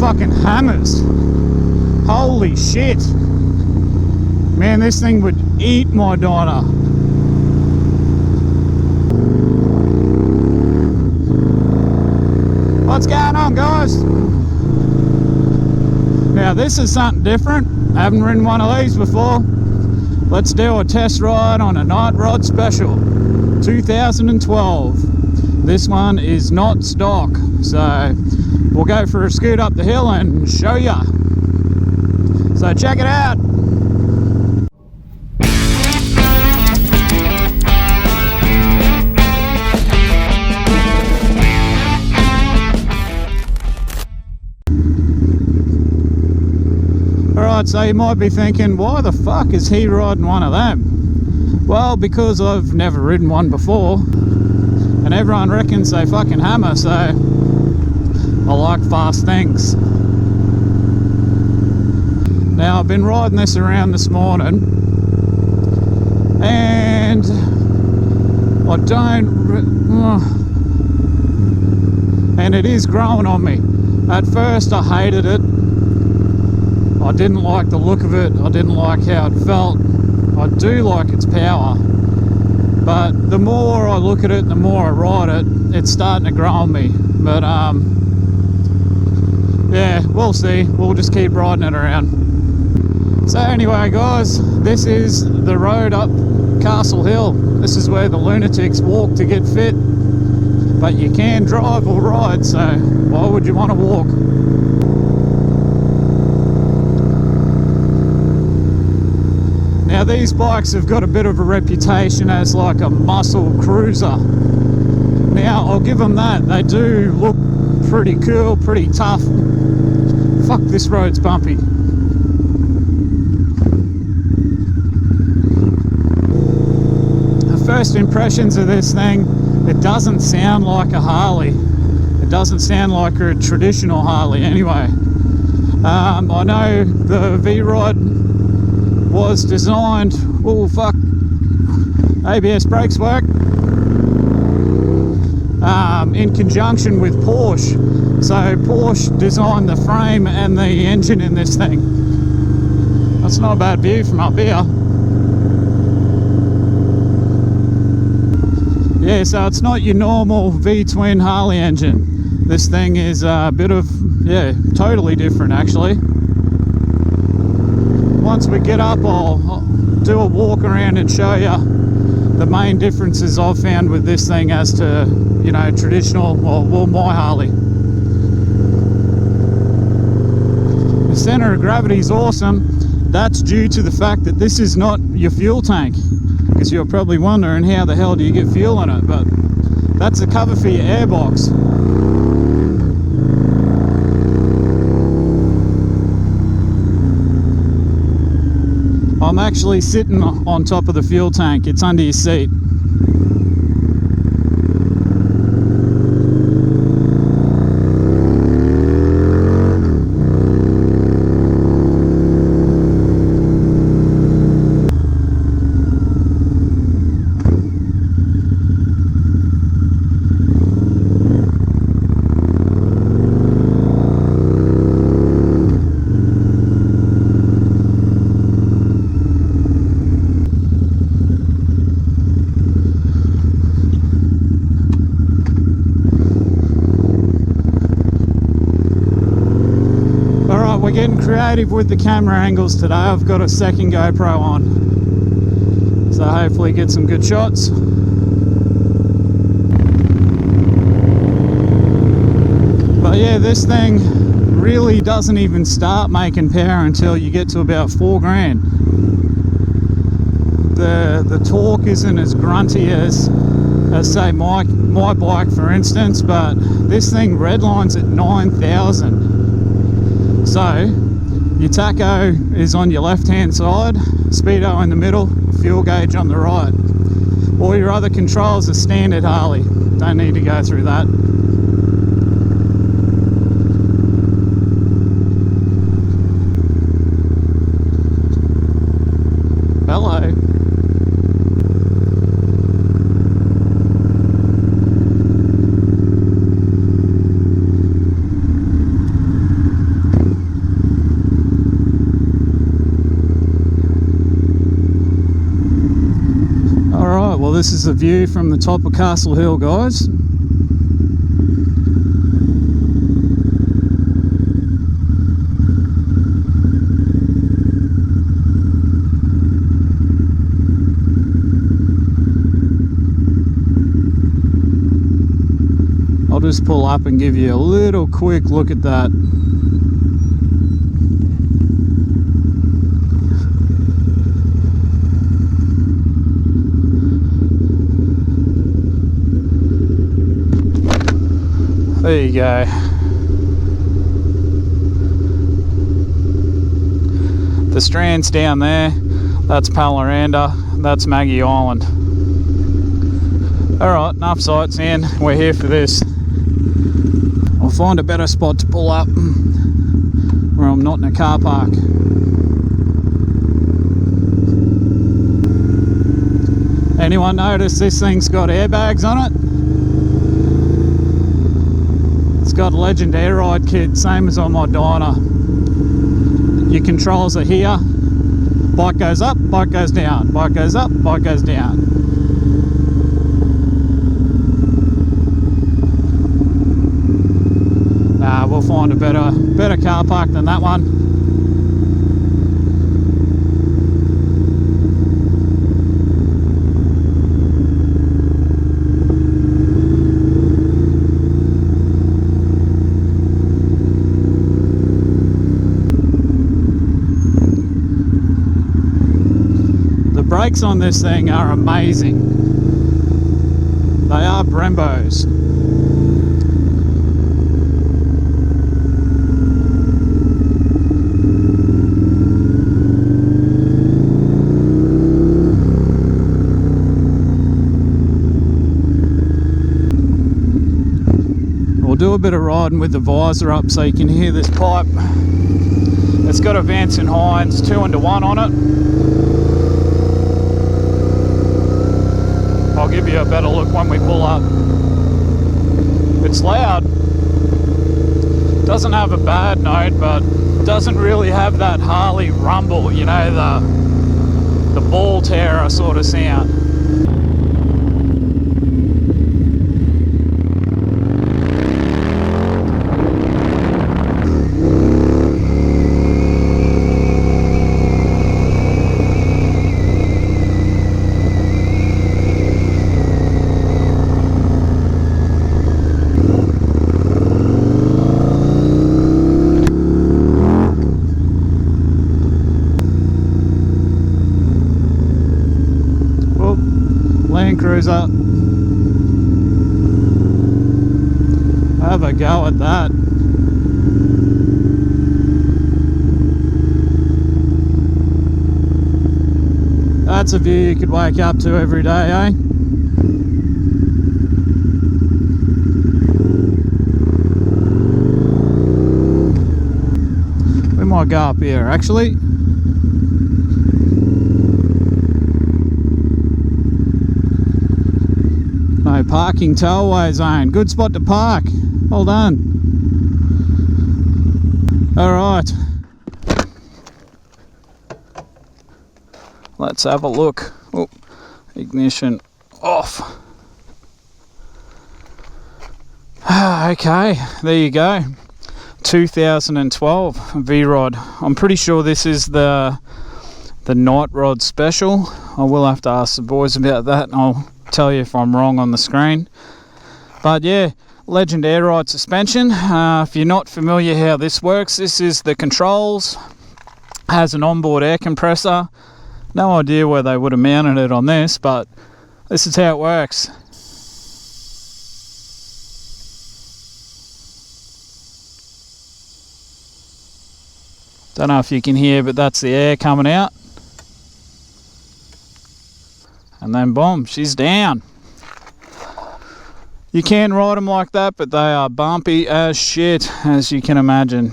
fucking hammers. Holy shit. Man, this thing would eat my Dyna. What's going on, guys? Now this is something different. I haven't ridden one of these before. Let's do a test ride on a Night Rod Special 2012. This one is not stock, so we'll go for a scoot up the hill and show ya. So check it out. Alright, so you might be thinking, why the fuck is he riding one of them? Well, because I've never ridden one before, and everyone reckons they fucking hammer, so I like fast things. Now, I've been riding this around this morning, and I don't... and it is growing on me. At first, I hated it. I didn't like the look of it. I didn't like how it felt. I do like its power, but the more I look at it, the more I ride it, it's starting to grow on me. But yeah, we'll see. We'll just keep riding it around. So anyway, guys, this is the road up Castle Hill. This is where the lunatics walk to get fit, but you can drive or ride, so why would you want to walk? Now these bikes have got a bit of a reputation as like a muscle cruiser. Now I'll give them that, they do look pretty cool, pretty tough. Fuck, this road's bumpy. The first impressions of this thing, it doesn't sound like a Harley. It doesn't sound like a traditional Harley anyway. I know the V-ROD was designed, oh fuck, ABS brakes work, in conjunction with Porsche. So Porsche designed the frame and the engine in this thing. That's not a bad view from up here. Yeah, so it's not your normal V-twin Harley engine. This thing is a bit of, yeah, totally different actually. Once we get up, I'll do a walk around and show you the main differences I've found with this thing as to, you know, traditional, well, my Harley. The center of gravity is awesome. That's due to the fact that this is not your fuel tank, because you're probably wondering how the hell do you get fuel in it, but that's the cover for your airbox. I'm actually sitting on top of the fuel tank. It's under your seat. We're getting creative with the camera angles today. I've got a second GoPro on, so hopefully get some good shots. But yeah, this thing really doesn't even start making power until you get to about 4 grand. The torque isn't as grunty as say my bike for instance, but this thing redlines at 9,000. So your tacho is on your left hand side, speedo in the middle, fuel gauge on the right. All your other controls are standard Harley, don't need to go through that. Hello. this is the view from the top of Castle Hill, guys. I'll just pull up and give you a little quick look at that. There you go. The strand's down there. That's Paloranda. That's Maggie Island. Alright, enough sightseeing. We're here for this. I'll find a better spot to pull up where I'm not in a car park. Anyone notice this thing's got airbags on it? It's got Legend Air Ride kit, same as on my Dyna. Your controls are here. Bike goes up, bike goes down. Bike goes up, bike goes down. We'll find a better car park than that one. The brakes on this thing are amazing. They are Brembos. Do a bit of riding with the visor up so you can hear this pipe. It's got a Vance & Hines 2-into-1 on it. I'll give you a better look when we pull up. It's loud. Doesn't have a bad note, but doesn't really have that Harley rumble, you know, the ball terror sort of sound. Land Cruiser. Have a go at that. That's a view you could wake up to every day, eh? We might go up here actually. No parking, tollway zone. Good spot to park. Well done. Alright. Let's have a look. Oh, ignition off. Okay, there you go. 2012 V-ROD. I'm pretty sure this is the Night Rod Special. I will have to ask the boys about that and I'll tell you if I'm wrong on the screen. But yeah, Legend Air Ride suspension. If you're not familiar how this works, this is the controls. Has an onboard air compressor. No idea where they would have mounted it on this, but this is how it works. Don't know if you can hear, but that's the air coming out. And then boom, she's down. You can ride them like that, but they are bumpy as shit, as you can imagine.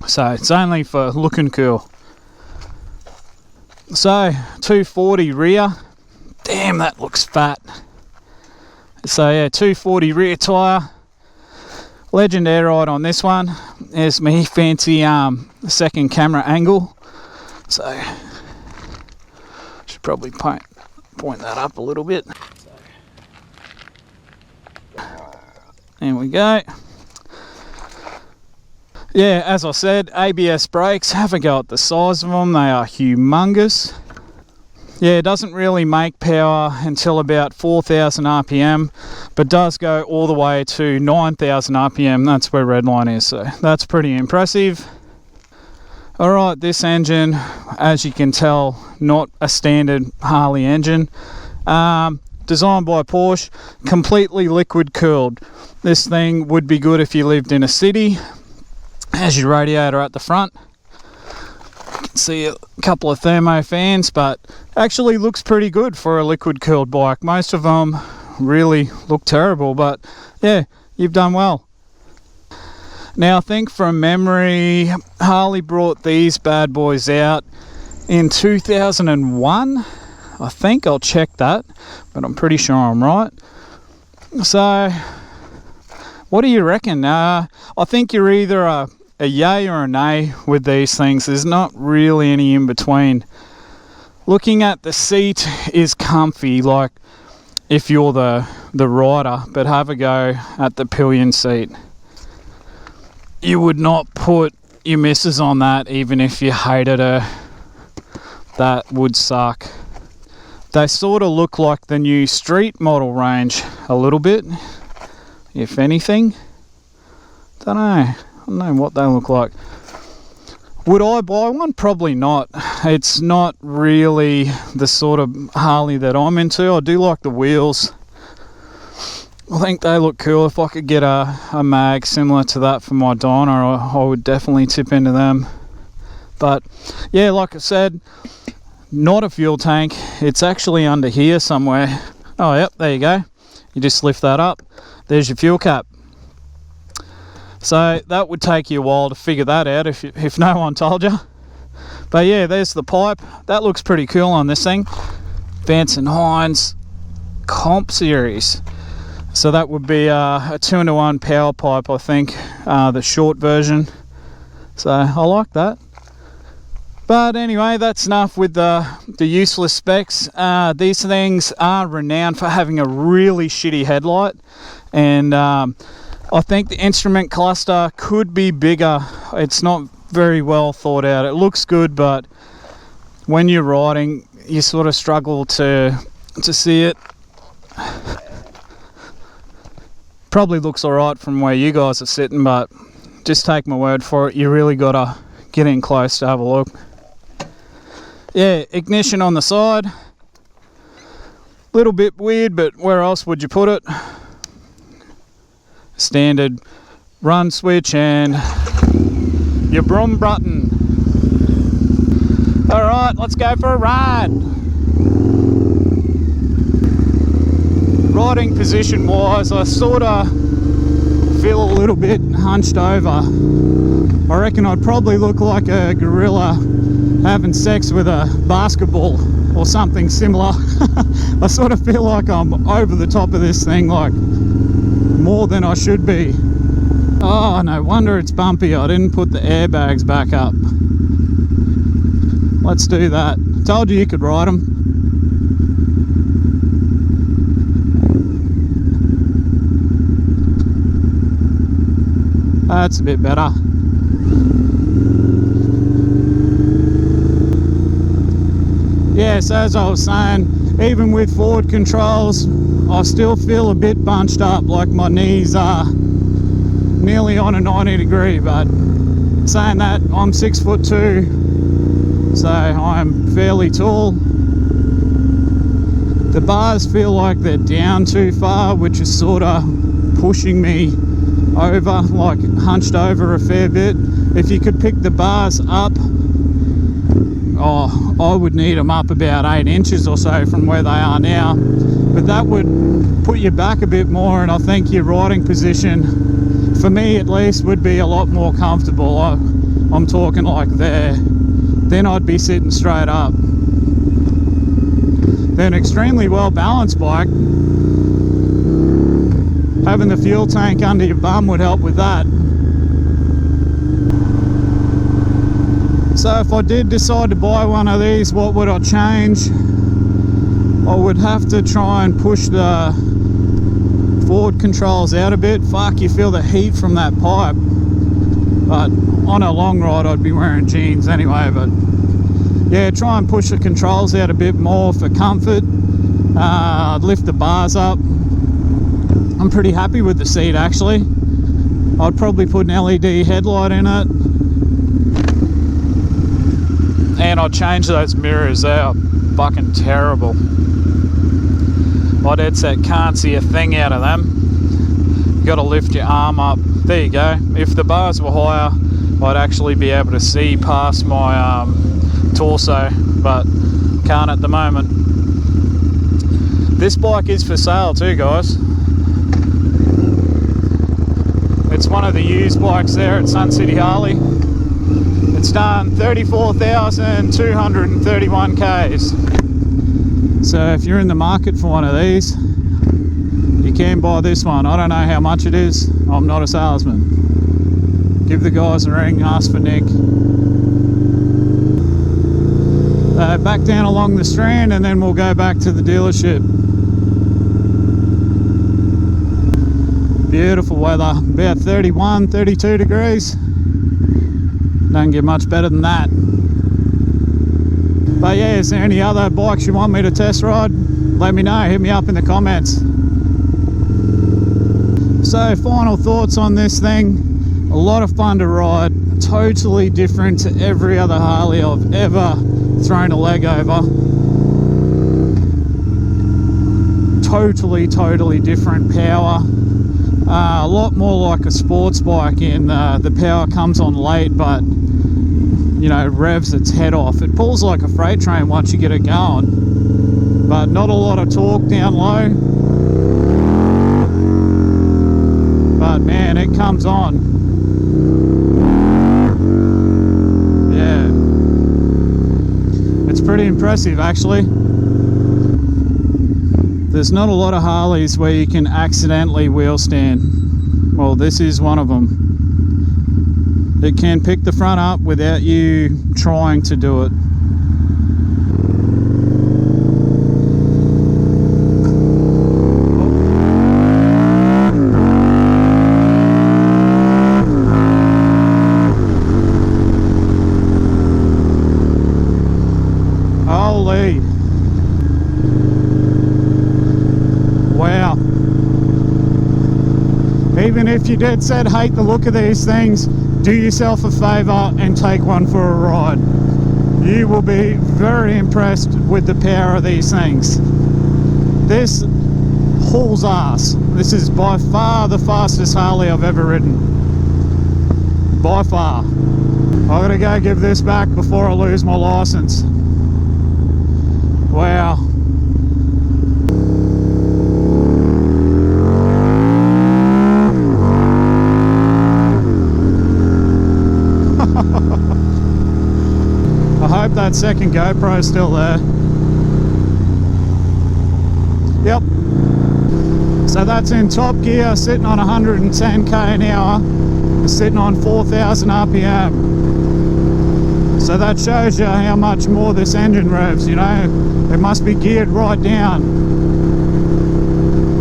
So it's only for looking cool. So 240 rear. Damn, that looks fat. So yeah, 240 rear tyre. Legend Air Ride on this one. There's me fancy second camera angle. So should probably point that up a little bit. There we go. Yeah, as I said, ABS brakes, have a go at the size of them. They are humongous. Yeah, it doesn't really make power until about 4,000 RPM, but does go all the way to 9,000 RPM. That's where redline is, so that's pretty impressive. Alright, this engine, as you can tell, not a standard Harley engine. Designed by Porsche, completely liquid cooled. This thing would be good if you lived in a city. Has your radiator at the front. You can see a couple of thermo fans, but actually looks pretty good for a liquid cooled bike. Most of them really look terrible, but yeah, you've done well. Now I think from memory, Harley brought these bad boys out in 2001. I think, I'll check that, but I'm pretty sure I'm right. So, what do you reckon? I think you're either a yay or a nay with these things. There's not really any in between. Looking at the seat is comfy, like if you're the rider, but have a go at the pillion seat. You would not put your missus on that even if you hated her. That would suck. They sort of look like the new street model range a little bit, if anything. I don't know what they look like. Would I buy one? Probably not. It's not really the sort of Harley that I'm into. I do like the wheels. I think they look cool. If I could get a mag similar to that for my Dyna, I would definitely tip into them. But yeah, like I said, not a fuel tank. It's actually under here somewhere. Oh yep, there you go. You just lift that up. There's your fuel cap. So that would take you a while to figure that out if no one told you. But yeah, there's the pipe. That looks pretty cool on this thing. Vance & Hines Comp Series. So that would be a 2-to-1 power pipe, I think, the short version. So I like that. But anyway, that's enough with the useless specs. These things are renowned for having a really shitty headlight, and I think the instrument cluster could be bigger. It's not very well thought out. It looks good, but when you're riding, you sort of struggle to see it. Probably looks alright from where you guys are sitting, but just take my word for it, you really gotta get in close to have a look. Yeah, ignition on the side. Little bit weird, but where else would you put it? Standard run switch and your broom button. Alright, let's go for a ride. Riding position wise, I sort of feel a little bit hunched over. I reckon I'd probably look like a gorilla having sex with a basketball or something similar. I sort of feel like I'm over the top of this thing, like more than I should be. Oh, no wonder it's bumpy. I didn't put the airbags back up. Let's do that. Told you could ride them. That's a bit better. Yes, as I was saying, even with forward controls, I still feel a bit bunched up, like my knees are nearly on a 90 degree, but saying that, I'm 6'2", so I'm fairly tall. The bars feel like they're down too far, which is sort of pushing me over, like hunched over a fair bit. If you could pick the bars up, oh, I would need them up about 8 inches or so from where they are now, but that would put you back a bit more, and I think your riding position, for me at least, would be a lot more comfortable. I'm talking like there. Then I'd be sitting straight up. They're an extremely well balanced bike. Having the fuel tank under your bum would help with that. So if I did decide to buy one of these, what would I change? I would have to try and push the forward controls out a bit. Fuck, you feel the heat from that pipe. But on a long ride I'd be wearing jeans anyway. But yeah, try and push the controls out a bit more for comfort. I'd lift the bars up. I'm pretty happy with the seat actually. I'd probably put an LED headlight in it. And I'd change those mirrors. They are fucking terrible. My dead set can't see a thing out of them. You got to lift your arm up. There you go. If the bars were higher, I'd actually be able to see past my torso, but can't at the moment. This bike is for sale too, guys. It's one of the used bikes there at Sun City Harley. It's done 34,231 Ks. So if you're in the market for one of these, you can buy this one. I don't know how much it is. I'm not a salesman. Give the guys a ring, ask for Nick. Back down along the strand and then we'll go back to the dealership. Beautiful weather, about 31, 32 degrees. Don't get much better than that. But yeah, is there any other bikes you want me to test ride? Let me know, hit me up in the comments. So final thoughts on this thing. A lot of fun to ride, totally different to every other Harley I've ever thrown a leg over. Totally different power. A lot more like a sports bike in the power comes on late, but you know, revs its head off. It pulls like a freight train once you get it going, but not a lot of torque down low. But man, it comes on. Yeah, it's pretty impressive actually. There's not a lot of Harleys where you can accidentally wheel stand. Well, this is one of them. It can pick the front up without you trying to do it. Holy. Wow. Even if you dead set hate the look of these things, do yourself a favour and take one for a ride. You will be very impressed with the power of these things. This hauls ass. This is by far the fastest Harley I've ever ridden. By far. I've got to go give this back before I lose my licence. Wow. I hope that second GoPro is still there. Yep. So that's in top gear, sitting on 110k an hour, sitting on 4,000 RPM. So that shows you how much more this engine revs, you know. It must be geared right down.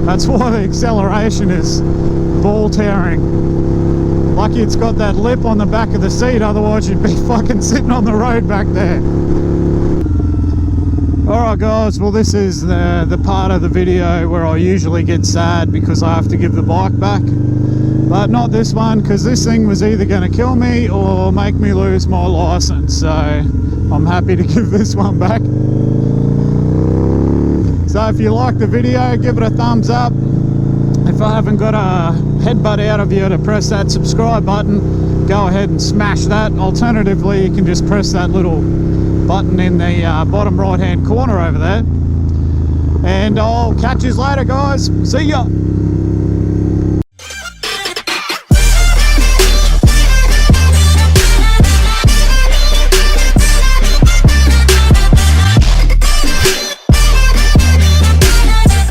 That's why the acceleration is ball tearing. Lucky it's got that lip on the back of the seat, otherwise you'd be fucking sitting on the road back there. Alright guys, well this is the part of the video where I usually get sad because I have to give the bike back. But not this one, because this thing was either going to kill me or make me lose my license. So I'm happy to give this one back. So if you like the video, give it a thumbs up. If I haven't got a headbutt out of you to press that subscribe button, go ahead and smash that. Alternatively, you can just press that little button in the bottom right hand corner over there. And I'll catch you later guys. See ya.